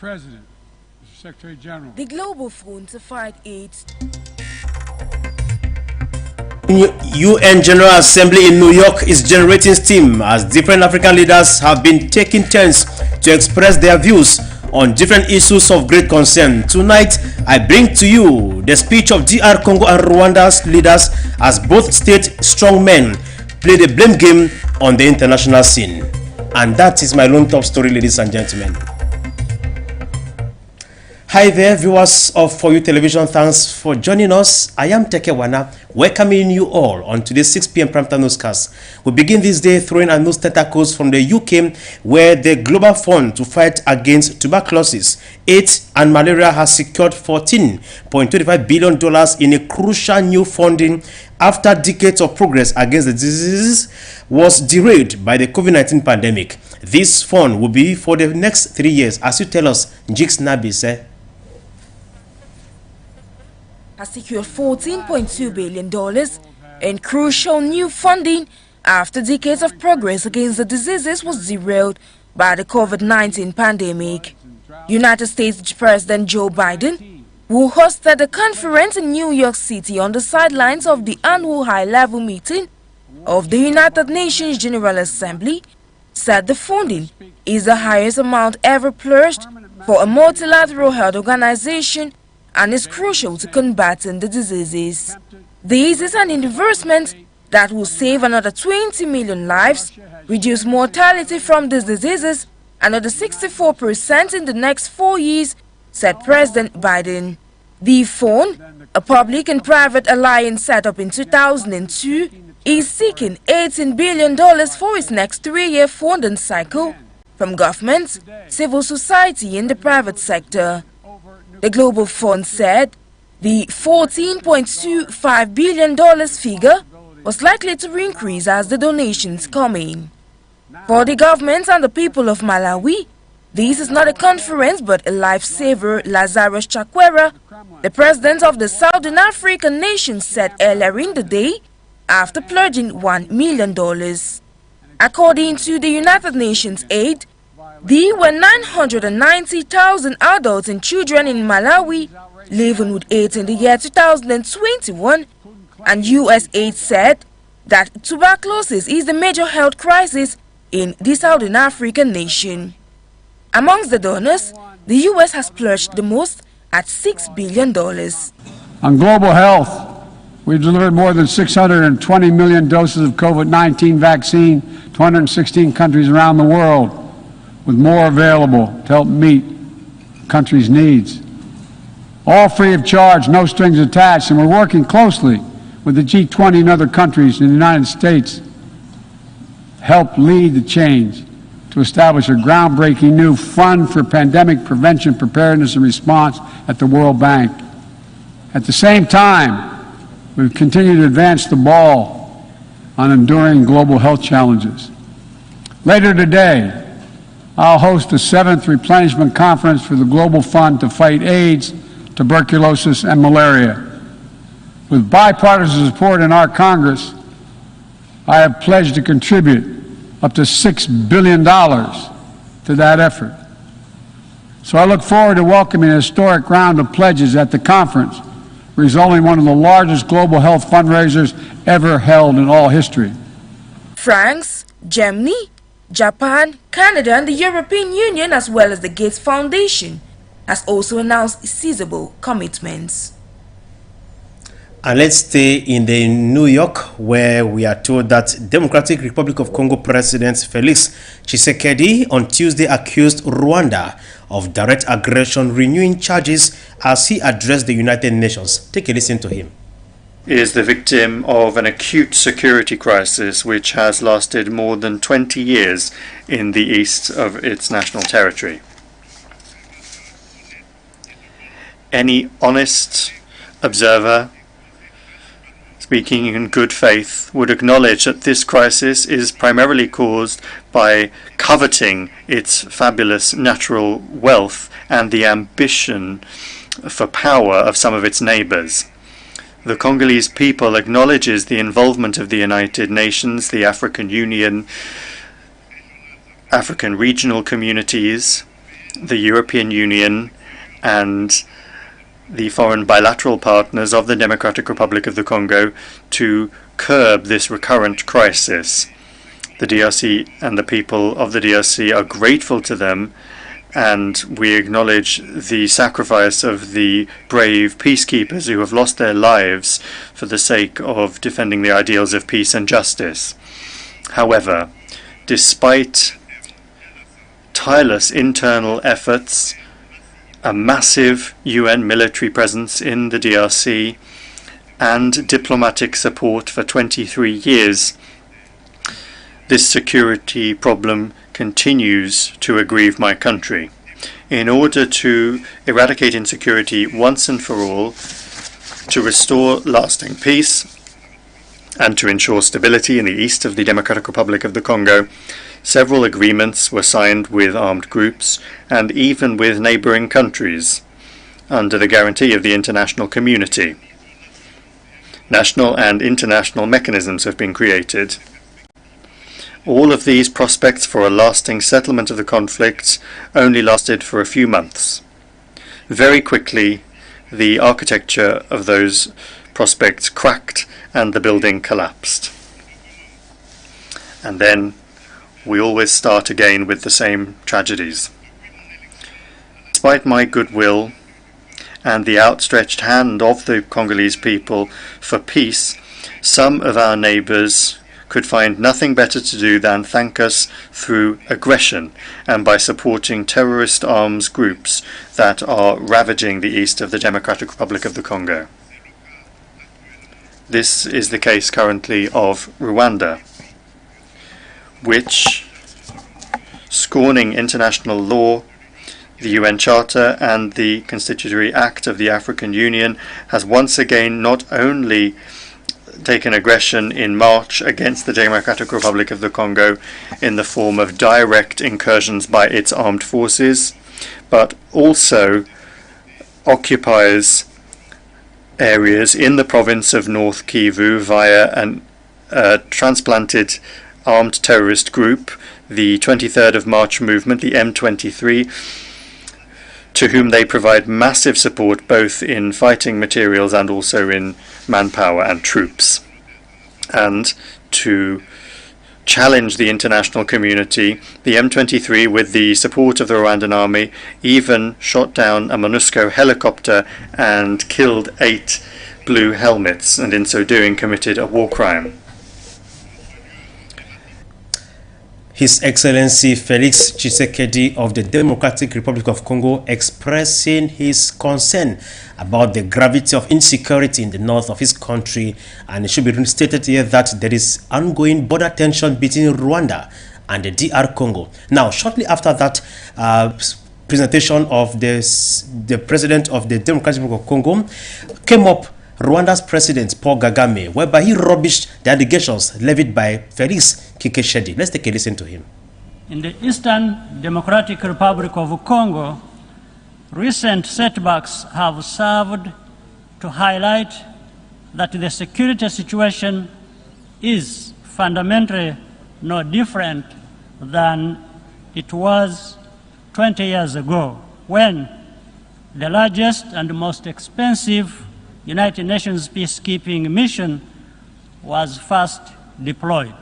President, Mr. Secretary General. The Global Fund to Fight AIDS. UN General Assembly in New York is generating steam as different African leaders have been taking turns to express their views on different issues of great concern. Tonight, I bring to you the speech of DR Congo and Rwanda's leaders as both state strongmen play the blame game on the international scene. And that is my lone top story, ladies and gentlemen. Hi there, viewers of For You Television. Thanks for joining us. I am Teke Wana, welcoming you all on today's 6 p.m. primetime newscast. We begin this day throwing our news tentacles from the UK, where the Global Fund to Fight Against Tuberculosis, AIDS and Malaria has secured $14.25 billion in a crucial new funding after decades of progress against the disease was derailed by the COVID-19 pandemic. This fund will be for the next 3 years, as you tell us, Jigs Nabi said. Has secured $14.2 billion in crucial new funding after decades of progress against the diseases was derailed by the COVID-19 pandemic. United States President Joe Biden, who hosted a conference in New York City on the sidelines of the annual high-level meeting of the United Nations General Assembly, said the funding is the highest amount ever pledged for a multilateral health organization and is crucial to combating the diseases. This is an investment that will save another 20 million lives, reduce mortality from these diseases another 64% in the next 4 years, said President Biden. The fund, a public and private alliance set up in 2002, is seeking $18 billion for its next 3-year funding cycle from governments, civil society and the private sector. The Global Fund said the $14.25 billion figure was likely to increase as the donations come in. For the government and the people of Malawi, this is not a conference but a lifesaver, Lazarus Chakwera, the president of the Southern African nation, said earlier in the day after pledging $1 million. According to the United Nations aid, there were 990,000 adults and children in Malawi living with AIDS in the year 2021, and USAID said that tuberculosis is the major health crisis in the Southern African nation. Amongst the donors, the US has pledged the most at $6 billion. On global health, we've delivered more than 620 million doses of COVID-19 vaccine to 116 countries around the world, with more available to help meet countries' needs. All free of charge, no strings attached, and we're working closely with the G20 and other countries in the United States to help lead the change to establish a groundbreaking new fund for pandemic prevention, preparedness, and response at the World Bank. At the same time, we've continued to advance the ball on enduring global health challenges. Later today, I'll host the 7th replenishment conference for the Global Fund to Fight AIDS, tuberculosis, and malaria. With bipartisan support in our Congress, I have pledged to contribute up to $6 billion to that effort. So I look forward to welcoming a historic round of pledges at the conference, resulting in one of the largest global health fundraisers ever held in all history. France, Germany, Japan, Canada and the European Union, as well as the Gates Foundation, has also announced sizable commitments. And let's stay in the New York, where we are told that Democratic Republic of Congo President Felix Tshisekedi on Tuesday accused Rwanda of direct aggression, renewing charges as he addressed the United Nations. Take a listen to him. Is the victim of an acute security crisis which has lasted more than 20 years in the east of its national territory. Any honest observer, speaking in good faith, would acknowledge that this crisis is primarily caused by coveting its fabulous natural wealth and the ambition for power of some of its neighbors. The Congolese people acknowledges the involvement of the United Nations, the African Union, African regional communities, the European Union and the foreign bilateral partners of the Democratic Republic of the Congo to curb this recurrent crisis. The DRC and the people of the DRC are grateful to them, and we acknowledge the sacrifice of the brave peacekeepers who have lost their lives for the sake of defending the ideals of peace and justice. However, despite tireless internal efforts, a massive UN military presence in the DRC, and diplomatic support for 23 years, this security problem continues to aggrieve my country. In order to eradicate insecurity once and for all, to restore lasting peace, and to ensure stability in the east of the Democratic Republic of the Congo, several agreements were signed with armed groups and even with neighboring countries under the guarantee of the international community. National and international mechanisms have been created. All of these prospects for a lasting settlement of the conflict only lasted for a few months. Very quickly, the architecture of those prospects cracked and the building collapsed. And then we always start again with the same tragedies. Despite my goodwill and the outstretched hand of the Congolese people for peace, some of our neighbours could find nothing better to do than thank us through aggression and by supporting terrorist arms groups that are ravaging the east of the Democratic Republic of the Congo. This is the case currently of Rwanda, which, scorning international law, the UN Charter and the Constitutory Act of the African Union, has once again not only taken aggression in March against the Democratic Republic of the Congo in the form of direct incursions by its armed forces, but also occupies areas in the province of North Kivu via a transplanted armed terrorist group, the 23rd of March movement, the M23, to whom they provide massive support both in fighting materials and also in manpower and troops. And to challenge the international community, the M23, with the support of the Rwandan army, even shot down a MONUSCO helicopter and killed 8 blue helmets, and in so doing committed a war crime. His Excellency Felix Tshisekedi of the Democratic Republic of Congo expressing his concern about the gravity of insecurity in the north of his country, and it should be stated here that there is ongoing border tension between Rwanda and the DR Congo. Now, shortly after that presentation of the President of the Democratic Republic of Congo, came up Rwanda's President Paul Kagame, whereby he rubbished the allegations levied by Felix Tshisekedi. Let's take a listen to him. In the Eastern Democratic Republic of Congo, recent setbacks have served to highlight that the security situation is fundamentally no different than it was 20 years ago, when the largest and most expensive United Nations peacekeeping mission was first deployed.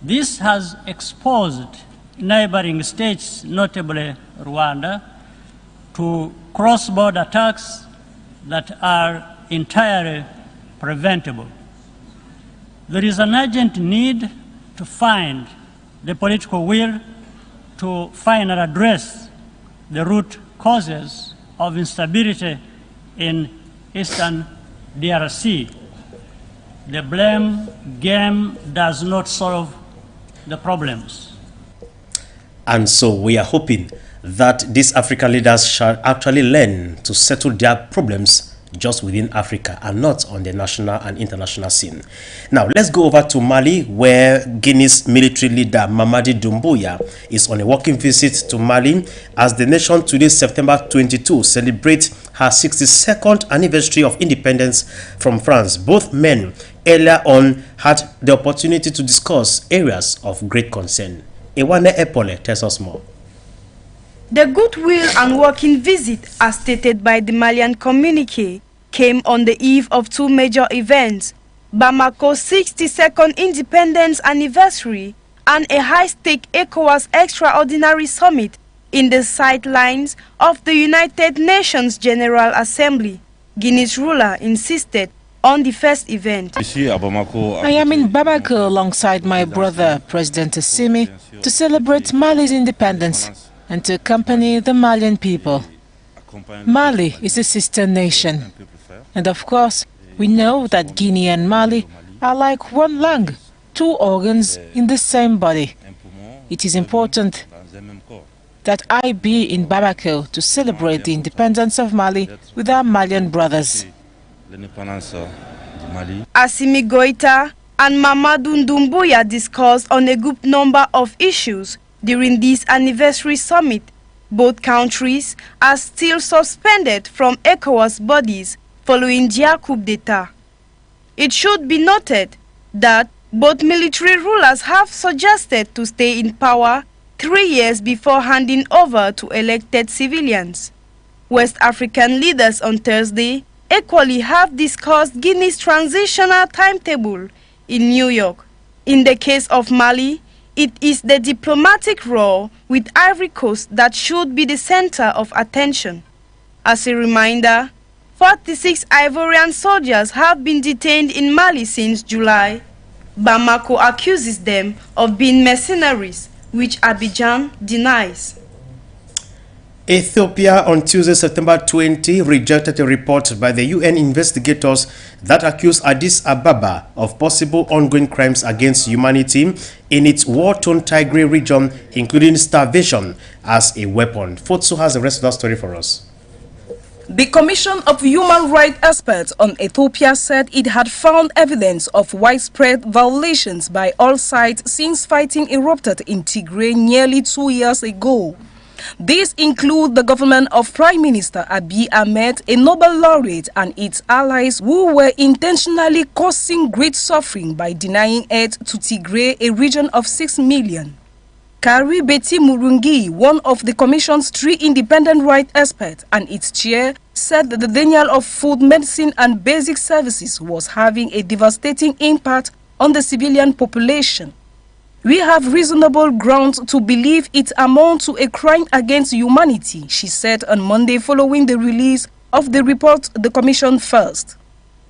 This has exposed neighboring states, notably Rwanda, to cross-border attacks that are entirely preventable. There is an urgent need to find the political will to finally address the root causes of instability in Eastern DRC. The blame game does not solve the problems. And so we are hoping that these African leaders shall actually learn to settle their problems just within Africa and not on the national and international scene. Now, let's go over to Mali, where Guinea's military leader Mamadi Doumbouya is on a working visit to Mali as the nation today, September 22, celebrates her 62nd anniversary of independence from France. Both men earlier on had the opportunity to discuss areas of great concern. Ewane Epole tells us more. The goodwill and working visit, as stated by the Malian communique, came on the eve of two major events: Bamako's 62nd independence anniversary and a high-stake ECOWAS extraordinary summit in the sidelines of the United Nations General Assembly. Guinea's ruler insisted on the first event. I am in Bamako alongside my brother, President Assimi, to celebrate Mali's independence and to accompany the Malian people. Mali is a sister nation, and of course, we know that Guinea and Mali are like one lung, two organs in the same body. It is important that I be in Bamako to celebrate the independence of Mali with our Malian brothers. Assimi Goïta and Mamadou Doumbouya discussed on a good number of issues during this anniversary summit. Both countries are still suspended from ECOWAS bodies following their coup d'etat. It should be noted that both military rulers have suggested to stay in power 3 years before handing over to elected civilians. West African leaders on Thursday equally have discussed Guinea's transitional timetable in New York. In the case of Mali, it is the diplomatic role with Ivory Coast that should be the center of attention. As a reminder, 46 Ivorian soldiers have been detained in Mali since July. Bamako accuses them of being mercenaries, which Abidjan denies. Ethiopia on Tuesday, September 20, rejected a report by the UN investigators that accused Addis Ababa of possible ongoing crimes against humanity in its war-torn Tigray region, including starvation as a weapon. Fotsu has the rest of that story for us. The Commission of Human Rights Experts on Ethiopia said it had found evidence of widespread violations by all sides since fighting erupted in Tigray nearly 2 years ago. These include the government of Prime Minister Abiy Ahmed, a Nobel laureate, and its allies who were intentionally causing great suffering by denying aid to Tigray, a region of 6 million. Kari Betty Murungi, one of the Commission's 3 independent rights experts and its chair, said that the denial of food, medicine and basic services was having a devastating impact on the civilian population. We have reasonable grounds to believe it amounts to a crime against humanity, she said on Monday following the release of the report the Commission first.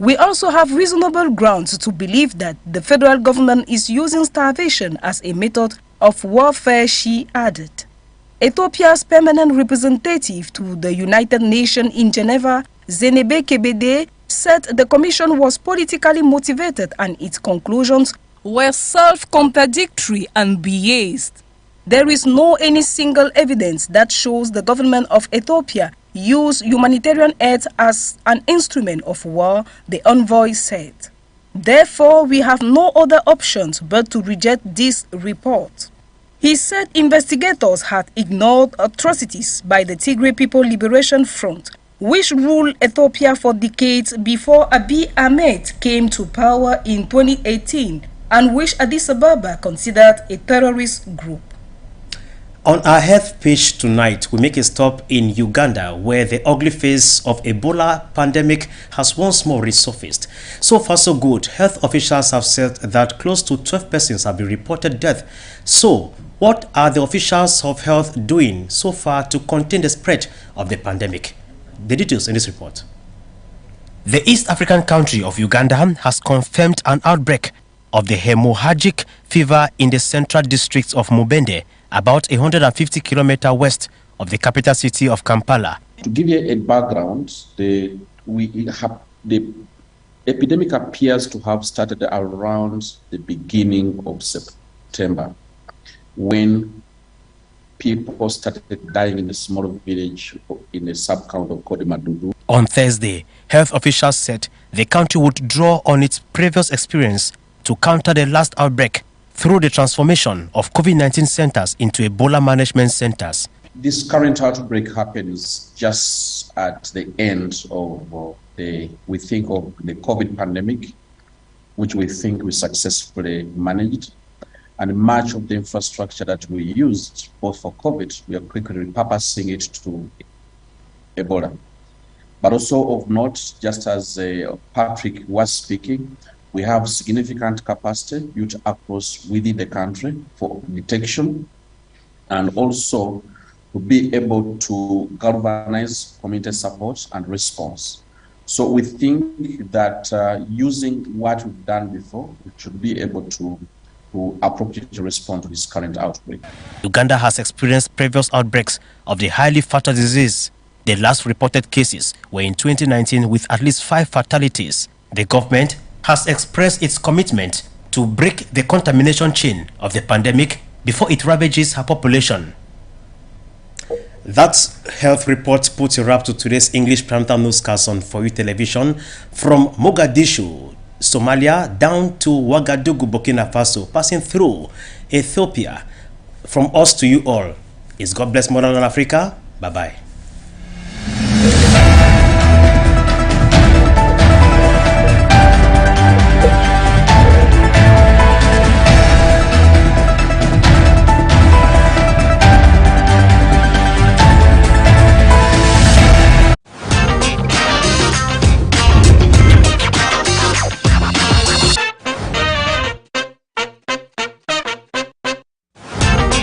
We also have reasonable grounds to believe that the federal government is using starvation as a method of warfare, she added. Ethiopia's permanent representative to the United Nations in Geneva, Zenebe Kebede, said the Commission was politically motivated and its conclusions were self-contradictory and biased. There is no any single evidence that shows the government of Ethiopia used humanitarian aid as an instrument of war, the envoy said. Therefore, we have no other options but to reject this report. He said investigators had ignored atrocities by the Tigray People Liberation Front, which ruled Ethiopia for decades before Abiy Ahmed came to power in 2018, and which Addis Ababa considered a terrorist group. On our health page tonight, we make a stop in Uganda, where the ugly face of Ebola pandemic has once more resurfaced. So far so good. Health officials have said that close to 12 persons have been reported dead. So, what are the officials of health doing so far to contain the spread of the pandemic? The details in this report. The East African country of Uganda has confirmed an outbreak of the hemorrhagic fever in the central district of Mubende, about 150 kilometers west of the capital city of Kampala. To give you a background, the epidemic appears to have started around the beginning of September, when people started dying in a small village in a sub-county called Madudu. On Thursday, health officials said the country would draw on its previous experience to counter the last outbreak through the transformation of COVID-19 centers into Ebola management centers. This current outbreak happens just at the end of the COVID pandemic, which we think we successfully managed. And much of the infrastructure that we used, both for COVID, we are quickly repurposing it to Ebola. But also of note, just as Patrick was speaking, we have significant capacity built across within the country for detection and also to be able to galvanize community support and response. So we think that using what we've done before, we should be able to appropriately respond to this current outbreak. Uganda has experienced previous outbreaks of the highly fatal disease. The last reported cases were in 2019 with at least 5 fatalities. The government has expressed its commitment to break the contamination chain of the pandemic before it ravages her population. That health report puts a wrap to today's English primetime newscast on For You Television. From Mogadishu, Somalia, down to Ouagadougou, Burkina Faso, passing through Ethiopia. From us to you all, is God bless Modern Africa. Bye-bye.